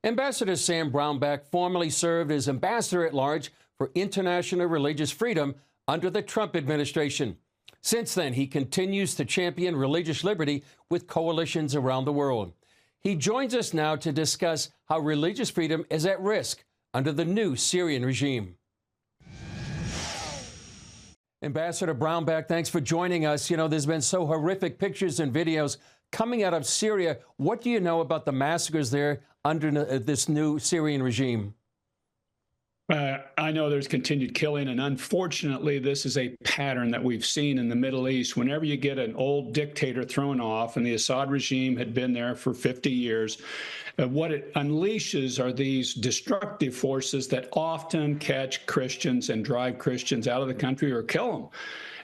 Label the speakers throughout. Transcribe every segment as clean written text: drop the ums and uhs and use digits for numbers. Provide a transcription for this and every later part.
Speaker 1: Ambassador Sam Brownback formerly served as ambassador at large for international religious freedom under the Trump administration. Since then, he continues to champion religious liberty with coalitions around the world. He joins us now to discuss how religious freedom is at risk under the new Syrian regime. Ambassador Brownback, thanks for joining us. You know, there's been so horrific pictures and videos coming out of Syria. What do you know about the massacres there under this new Syrian regime?
Speaker 2: I know there's continued killing, and unfortunately, this is a pattern that we've seen in the Middle East. Whenever you get an old dictator thrown off, and the Assad regime had been there for 50 years, what it unleashes are these destructive forces that often catch Christians and drive Christians out of the country or kill them.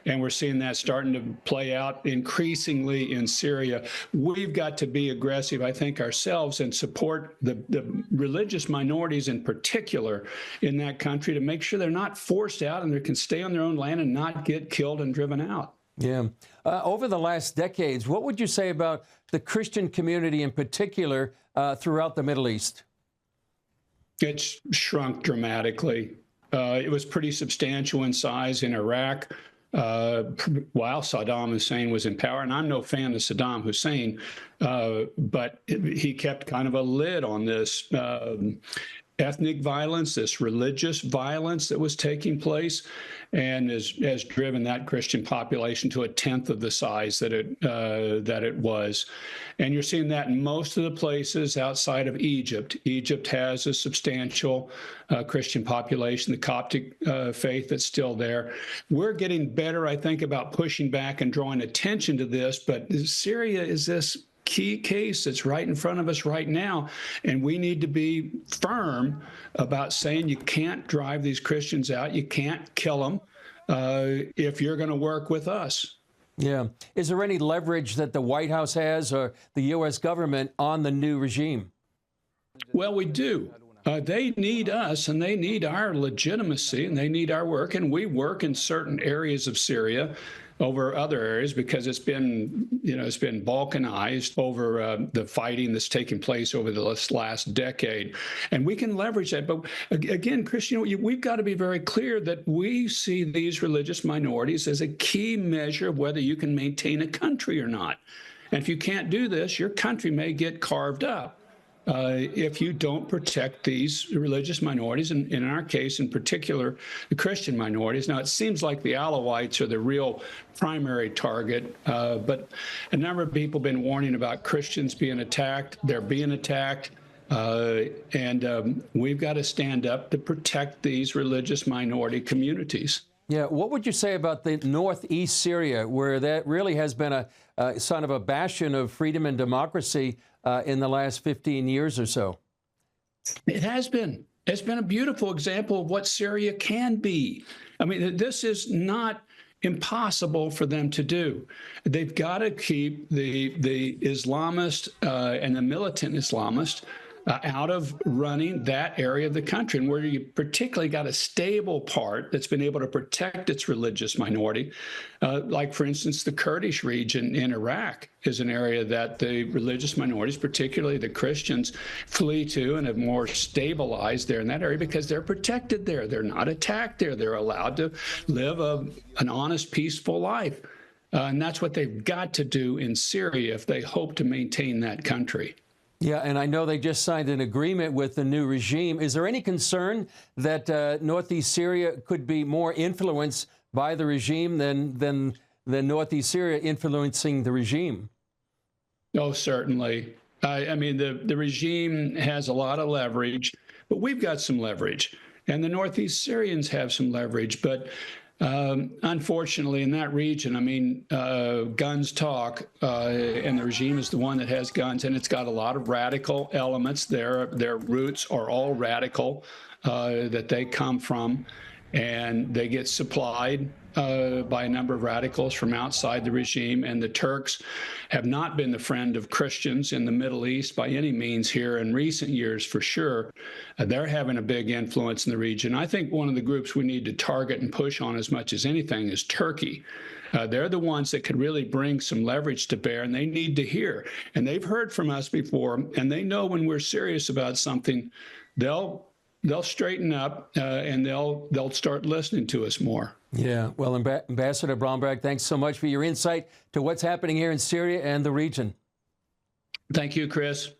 Speaker 2: And we're seeing that starting to play out increasingly in Syria. We've got to be aggressive, I think, ourselves and support the religious minorities in particular in that country to make sure they're not forced out and they can stay on their own land and not get killed and driven out.
Speaker 1: Yeah. Over the last decades, what would you say about the Christian community in particular throughout the Middle East?
Speaker 2: It's shrunk dramatically. It was pretty substantial in size in Iraq while Saddam Hussein was in power. And I'm no fan of Saddam Hussein, but he kept kind of a lid on this ethnic violence, this religious violence that was taking place, and has driven that Christian population to a tenth of the size that it was. And you're seeing that in most of the places outside of Egypt. Egypt has a substantial Christian population, the Coptic faith that's still there. We're getting better, I think, about pushing back and drawing attention to this, but Syria is this key case that's right in front of us right now, and we need to be firm about saying you can't drive these Christians out, you can't kill them if you're going to work with us.
Speaker 1: Yeah. Is there any leverage that the White House has or the U.S. government on the new regime?
Speaker 2: Well, we do. They need us, and they need our legitimacy, and they need our work, and we work in certain areas of Syria over other areas because it's been, it's been balkanized over the fighting that's taken place over the last decade. And we can leverage that. But again, Christian, we've got to be very clear that we see these religious minorities as a key measure of whether you can maintain a country or not. And if you can't do this, your country may get carved up if you don't protect these religious minorities, and in our case, in particular, the Christian minorities. Now, it seems like the Alawites are the real primary target, but a number of people have been warning about Christians being attacked. They're being attacked, and we've got to stand up to protect these religious minority communities.
Speaker 1: Yeah, what would you say about the northeast Syria, where that really has been a sort of a bastion of freedom and democracy in the last 15 years or so?
Speaker 2: It has been. It's been a beautiful example of what Syria can be. I mean, this is not impossible for them to do. They've got to keep the Islamist and the militant Islamist out of running that area of the country, and where you particularly got a stable part that's been able to protect its religious minority. Like, for instance, the Kurdish region in Iraq is an area that the religious minorities, particularly the Christians, flee to and have more stabilized there in that area because they're protected there. They're not attacked there. They're allowed to live an honest, peaceful life. And that's what they've got to do in Syria if they hope to maintain that country.
Speaker 1: Yeah, and I know they just signed an agreement with the new regime. Is there any concern that northeast Syria could be more influenced by the regime than northeast Syria influencing the regime?
Speaker 2: Oh, certainly. I mean, the regime has a lot of leverage, but we've got some leverage. And the northeast Syrians have some leverage. But unfortunately, in that region, I mean, guns talk, and the regime is the one that has guns, and it's got a lot of radical elements. Their roots are all radical that they come from, and they get supplied by a number of radicals from outside the regime, and the Turks have not been the friend of Christians in the Middle East by any means here in recent years, for sure. They're having a big influence in the region. I think one of the groups we need to target and push on as much as anything is Turkey. They're the ones that could really bring some leverage to bear, and they need to hear. And they've heard from us before, and they know when we're serious about something, they'll straighten up and they'll start listening to us more.
Speaker 1: Yeah, well, Ambassador Bromberg, thanks so much for your insight to what's happening here in Syria and the region.
Speaker 2: Thank you, Chris.